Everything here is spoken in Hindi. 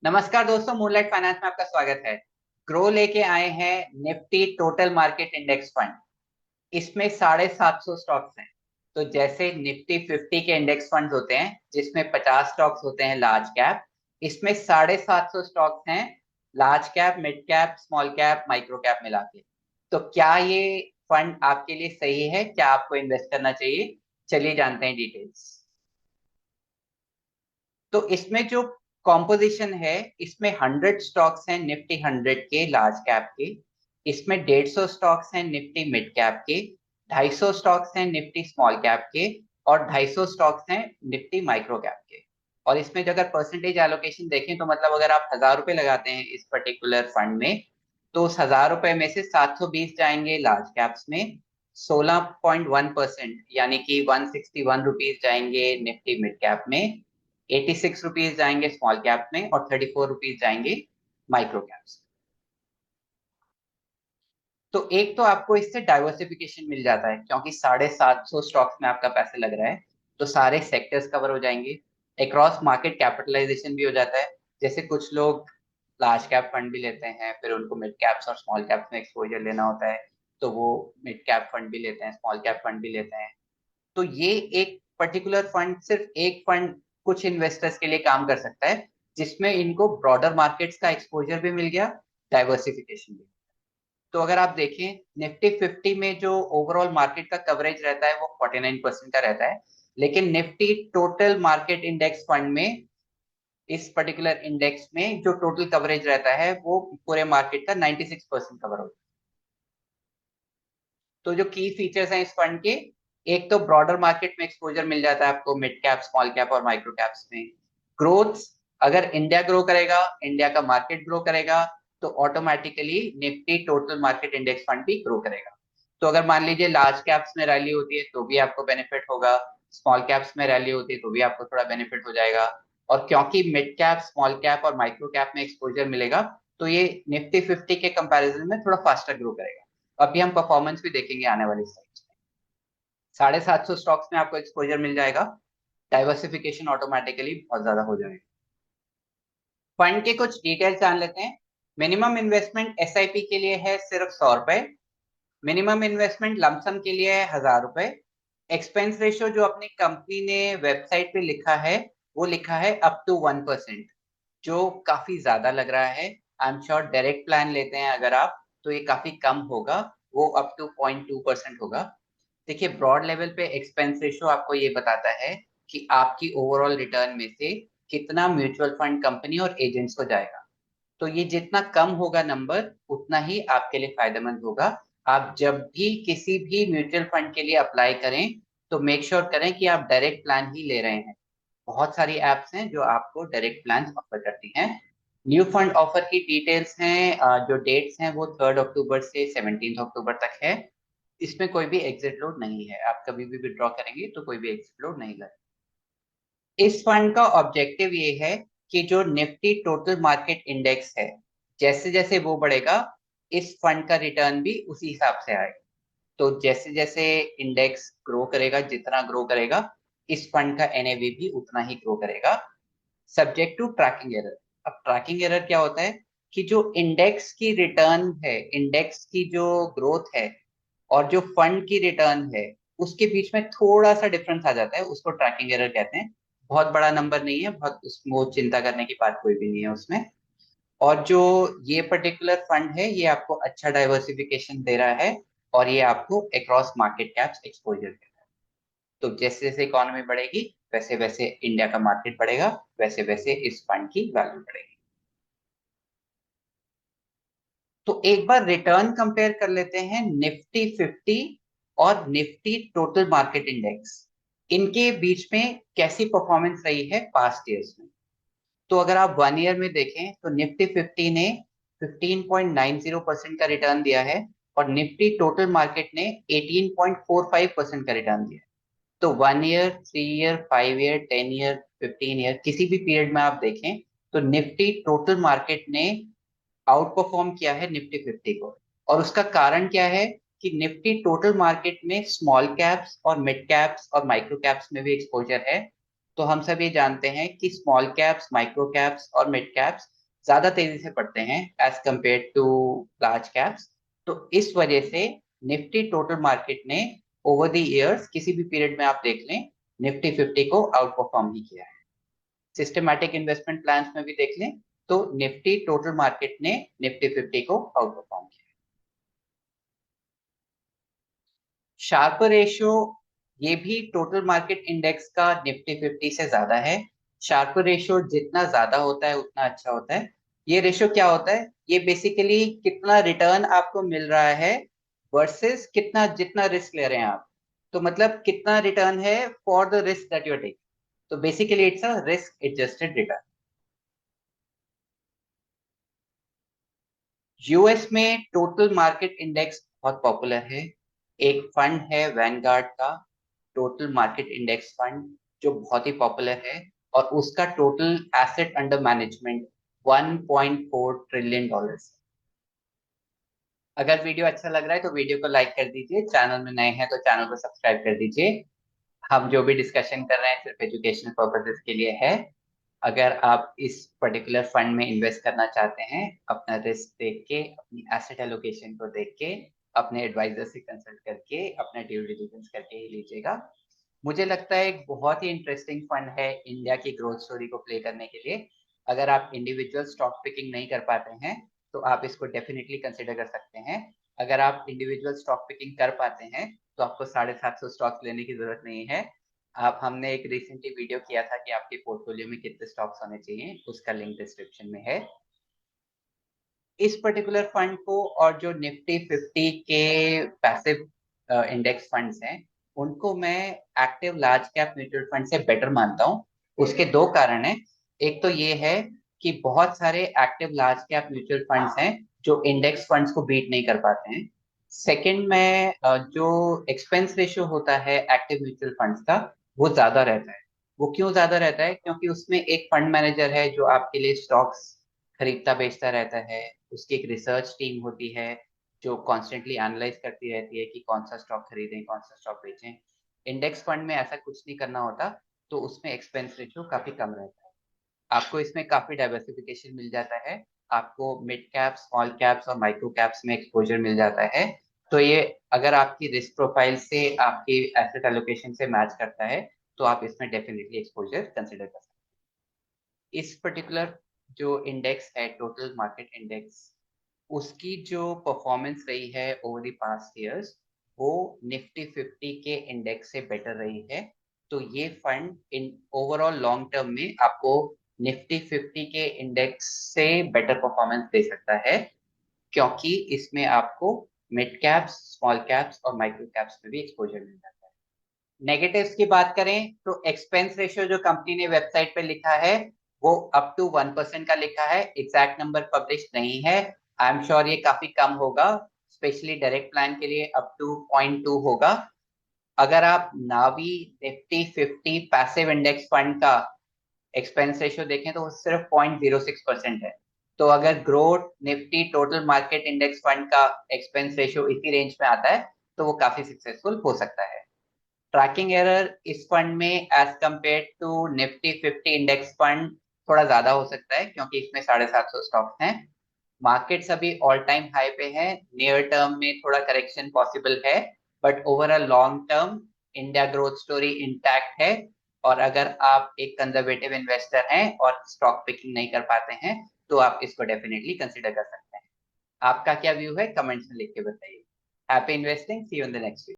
नमस्कार दोस्तों, मूनलाइट फाइनेंस में आपका स्वागत है। ग्रो लेके आए हैं Nifty total market index fund. इसमें 750 स्टॉक्स हैं। तो जैसे निफ्टी 50 के इंडेक्स फंड होते हैं जिसमें 50 स्टॉक्स होते हैं लार्ज कैप, इसमें 750 स्टॉक्स हैं large cap, mid cap, small cap, micro cap मिला के। तो क्या ये फंड आपके लिए सही है? क्या आपको इन्वेस्ट करना चाहिए? चलिए जानते हैं डिटेल्स। तो इसमें जो कॉम्पोजिशन है, इसमें 100 स्टॉक्स हैं निफ्टी 100 के लार्ज कैप के। इसमें 150 स्टॉक्स हैं निफ्टी मिड कैप के, 250 स्टॉक्स हैं निफ्टी स्मॉल कैप के, और 250 स्टॉक्स हैं निफ्टी माइक्रो कैप के। और इसमें जो अगर परसेंटेज एलोकेशन देखें तो मतलब अगर आप 1000 रुपए लगाते हैं इस पर्टिकुलर फंड में, तो उस 1000 रुपए में से 720 जाएंगे लार्ज कैप्स में, 16.1% यानी कि 161 रुपीज जाएंगे निफ्टी मिड कैप में, 86 रुपीज जाएंगे स्मॉल कैप में, और 34 रुपीज जाएंगे माइक्रो कैप्स। तो एक तो आपको इससे डाइवर्सिफिकेशन मिल जाता है क्योंकि 750 स्टॉक्स में आपका पैसा लग रहा है, तो सारे सेक्टर्स कवर हो जाएंगे। अक्रॉस मार्केट कैपिटलाइजेशन भी हो जाता है। जैसे कुछ लोग लार्ज कैप फंड भी लेते हैं, फिर उनको मिड कैप्स और स्मॉल कैप्स में एक्सपोजर लेना होता है, तो वो मिड कैप फंड भी लेते हैं, स्मॉल कैप फंड भी लेते हैं। तो ये एक पर्टिकुलर फंड, सिर्फ एक फंड कुछ इन्वेस्टर्स के लिए काम कर सकता है जिसमें इनको ब्रॉडर मार्केट्स का एक्सपोजर भी मिल गया, डाइवर्सिफिकेशन भी। तो अगर आप देखें निफ्टी 50 में जो ओवरऑल मार्केट का कवरेज रहता है वो 49% का रहता है, लेकिन Nifty total market index fund में, इस पर्टिकुलर इंडेक्स में जो टोटल कवरेज रहता है वो पूरे मार्केट का 96% कवर होता है। तो जो की फीचर्स हैं इस फंड के, एक तो ब्रॉडर मार्केट में एक्सपोजर मिल जाता है आपको मिड कैप, स्मॉल कैप और माइक्रो कैप्स में। ग्रोथ, अगर इंडिया ग्रो करेगा, इंडिया का मार्केट ग्रो करेगा, तो automatically Nifty total market index fund भी ग्रो करेगा। तो अगर मान लीजिए लार्ज कैप्स में रैली होती है तो भी आपको बेनिफिट होगा, स्मॉल कैप्स में रैली होती है तो भी आपको थोड़ा बेनिफिट हो जाएगा। और क्योंकि मिड कैप, स्मॉल कैप और माइक्रो कैप में एक्सपोजर मिलेगा, तो ये निफ्टी 50 के कंपैरिजन में थोड़ा फास्टर ग्रो करेगा। अभी हम परफॉर्मेंस भी देखेंगे आने वाली स्लाइड्स में। 750 स्टॉक्स में आपको एक्सपोजर मिल जाएगा, डाइवर्सिफिकेशन ऑटोमेटिकली बहुत ज्यादा हो जाएगा। फंड के कुछ डिटेल्स जान लेते हैं। मिनिमम इन्वेस्टमेंट एसआईपी के लिए है सिर्फ 100 रुपए। मिनिमम इन्वेस्टमेंट लमसम के लिए है 1000 रुपए। एक्सपेंस रेशियो जो अपनी कंपनी ने वेबसाइट पे लिखा है, वो लिखा है अप टू 1%, जो काफी ज्यादा लग रहा है। I am sure direct plan लेते हैं अगर आप, तो ये काफी कम होगा, वो अप टू 0.2% होगा। देखिए ब्रॉड लेवल पे एक्सपेंस रेशियो आपको ये बताता है कि आपकी ओवरऑल रिटर्न में से कितना म्यूचुअल फंड कंपनी और एजेंट्स को जाएगा। तो ये जितना कम होगा नंबर, उतना ही आपके लिए फायदेमंद होगा। आप जब भी किसी भी म्यूचुअल फंड के लिए अप्लाई करें तो मेक श्योर करें कि आप डायरेक्ट प्लान ही ले रहे हैं। बहुत सारी एप्स हैं जो आपको डायरेक्ट प्लान ऑफर करती हैं। न्यू फंड ऑफर की डिटेल्स हैं, जो डेट्स हैं वो 3 अक्टूबर से 17 अक्टूबर तक है। इसमें कोई भी एग्जिट लोड नहीं है, आप कभी भी विड्रॉ करेंगे तो कोई भी एग्जिट लोड नहीं लगेगा। इस फंड का ऑब्जेक्टिव ये है कि जो निफ्टी टोटल मार्केट इंडेक्स है, जैसे जैसे वो बढ़ेगा, इस फंड का रिटर्न भी उसी हिसाब से आएगा। तो जैसे जैसे इंडेक्स ग्रो करेगा, जितना ग्रो करेगा, इस फंड का एनएवी भी उतना ही ग्रो करेगा, सब्जेक्ट टू ट्रैकिंग एरर। अब ट्रैकिंग एरर क्या होता है कि जो इंडेक्स की रिटर्न है, इंडेक्स की जो ग्रोथ है और जो फंड की रिटर्न है, उसके बीच में थोड़ा सा डिफरेंस आ जाता है, उसको ट्रैकिंग एरर कहते हैं। बहुत बड़ा नंबर नहीं है, बहुत वो चिंता करने की बात कोई भी नहीं है उसमें। और जो ये पर्टिकुलर फंड है, ये आपको अच्छा डाइवर्सिफिकेशन दे रहा है, और ये आपको अक्रॉस मार्केट कैप्स एक्सपोजर दे रहा है। तो जैसे जैसे इकोनॉमी बढ़ेगी, वैसे वैसे इंडिया का मार्केट बढ़ेगा, वैसे वैसे इस फंड की वैल्यू बढ़ेगी। तो एक बार रिटर्न कंपेयर कर लेते हैं निफ्टी 50 और निफ्टी टोटल मार्केट इंडेक्स, इनके बीच में कैसी परफॉर्मेंस रही है पास्ट ईयर्स में। तो अगर आप 1 ईयर में देखें तो निफ्टी 50 ने 15.90% का रिटर्न दिया है, और निफ्टी टोटल मार्केट ने 18.45% का रिटर्न दिया है। तो 1 year, 3 year, 5 year, 10 year, 15 year, किसी भी पीरियड में आप देखें तो निफ्टी टोटल मार्केट ने आउट परफॉर्म किया है निफ्टी 50 को। और उसका कारण क्या है कि निफ्टी टोटल मार्केट में स्मॉल कैप्स और मिड कैप्स और माइक्रो कैप्स में भी एक्सपोजर है। तो हम सब ये जानते हैं कि स्मॉल कैप्स, माइक्रो कैप्स और मिड कैप्स ज्यादा तेजी से बढ़ते हैं as compare to large caps. तो इस वजह से निफ्टी टोटल मार्केट ने ओवर द इयर्स किसी भी पीरियड में आप देख लें, निफ्टी 50 को आउट परफॉर्म ही किया है। सिस्टमैटिक इन्वेस्टमेंट प्लान्स में भी देख लें तो निफ्टी टोटल मार्केट ने निफ्टी 50 को आउट परफॉर्म किया। शार्पर रेशियो ये भी टोटल मार्केट इंडेक्स का निफ्टी 50 से ज्यादा है। शार्पर रेशियो जितना ज्यादा होता है उतना अच्छा होता है। ये रेशियो क्या होता है? ये बेसिकली कितना रिटर्न आपको मिल रहा है वर्सेस कितना जितना रिस्क ले रहे हैं आप। तो मतलब कितना रिटर्न है for the risk that you are taking. तो basically it's a risk adjusted return. US में टोटल मार्केट इंडेक्स बहुत पॉपुलर है। एक फंड है वैनगार्ड का टोटल मार्केट इंडेक्स फंड, जो बहुत ही पॉपुलर है, और उसका total asset under management 1.4 trillion dollars. अगर वीडियो अच्छा लग रहा है तो वीडियो को लाइक कर दीजिए, चैनल में नए हैं तो चैनल को सब्सक्राइब कर दीजिए। हम जो भी डिस्कशन कर रहे हैं सिर्फ एजुकेशनल पर्पसेस के लिए है। अगर आप इस पर्टिकुलर फंड में इन्वेस्ट करना चाहते हैं, अपना रिस्क देख के, अपनी एसेट एलोकेशन को देख के, अपने एडवाइजर से कंसल्ट करके, अपना ड्यू डिलिजेंस करके ही लीजिएगा। मुझे लगता है एक बहुत ही इंटरेस्टिंग फंड है इंडिया की ग्रोथ स्टोरी को प्ले करने के लिए। अगर आप इंडिविजुअल स्टॉक पिकिंग नहीं कर पाते हैं तो आप इसको डेफिनेटली कंसिडर कर सकते हैं। अगर आप इंडिविजुअल स्टॉक पिकिंग कर पाते हैं तो आपको 750 स्टॉक्स लेने की जरूरत नहीं है। आप हमने एक रिसेंटली वीडियो किया था कि आपके पोर्टफोलियो में कितने स्टॉक्स होने चाहिए, उसका लिंक डिस्क्रिप्शन में है। इस पर्टिकुलर फंड को और जो निफ्टी 50 के पैसिव इंडेक्स फंड्स हैं उनको मैं active large cap mutual fund से बेटर मानता हूँ। उसके दो कारण हैं। एक तो ये है कि बहुत सारे active large cap mutual funds हैं जो इंडेक्स फंड्स को बीट नहीं कर पाते हैं। सेकंड में जो एक्सपेंस रेशियो होता है एक्टिव म्यूचुअल फंड्स का वो ज्यादा रहता है। वो क्यों ज्यादा रहता है? क्योंकि उसमें एक फंड मैनेजर है जो आपके लिए स्टॉक्स खरीदता बेचता रहता है। उसकी एक रिसर्च टीम होती है जो कॉन्स्टेंटली एनालाइज करती रहती है कि कौन सा स्टॉक खरीदें, कौन सा स्टॉक बेचें। इंडेक्स फंड में ऐसा कुछ नहीं करना होता, तो उसमें एक्सपेंस रेशियो काफी कम रहता है। आपको इसमें काफी डाइवर्सिफिकेशन मिल जाता है। आपको मिड कैप्स, स्मॉल कैप्स और माइक्रो कैप्स में एक्सपोजर मिल जाता है। तो ये अगर आपकी रिस्क प्रोफाइल से, आपकी एसेट एलोकेशन से मैच करता है तो आप इसमें डेफिनेटली एक्सपोजर कंसिडर कर सकते हैं। इस पर्टिकुलर जो इंडेक्स है टोटल मार्केट इंडेक्स, उसकी जो परफॉर्मेंस रही है ओवर द पास्ट ईयर्स वो निफ्टी 50 के इंडेक्स से बेटर रही है। तो ये fund in overall long term में आपको निफ्टी 50 के इंडेक्स से बेटर परफॉर्मेंस दे सकता है, क्योंकि इसमें आपको मिड कैप्स, स्मॉल कैप्स और माइक्रो कैप्स में भी एक्सपोजर मिल जाता है। नेगेटिव्स की बात करें तो एक्सपेंस रेशियो जो कंपनी ने वेबसाइट पे लिखा है वो अप टू 1% का लिखा है। एग्जैक्ट नंबर पब्लिश नहीं है। आई एम श्योर ये काफी कम होगा, स्पेशली डायरेक्ट प्लान के लिए अप टू 0.2 होगा। अगर आप नावी निफ्टी 50 पैसिव इंडेक्स फंड का एक्सपेंस रेशियो देखें तो वो सिर्फ 0.06% है। तो अगर growth Nifty total market index fund का एक्सपेंस रेशियो इसी रेंज में आता है तो वो काफी सक्सेसफुल हो सकता है। ट्रैकिंग एरर इस फंड में as compare to Nifty 50 index fund थोड़ा ज्यादा हो सकता है, क्योंकि इसमें 750 स्टॉक्स हैं। मार्केट्स अभी ऑल टाइम हाई पे है। नियर टर्म में थोड़ा करेक्शन पॉसिबल है, but over a long term India growth story intact है। और अगर आप एक कंजर्वेटिव इन्वेस्टर हैं और स्टॉक पिकिंग नहीं कर पाते हैं तो आप इसको डेफिनेटली कंसिडर कर सकते हैं। आपका क्या व्यू है कमेंट्स में लिख के बताइए। Happy investing, see you in the next video.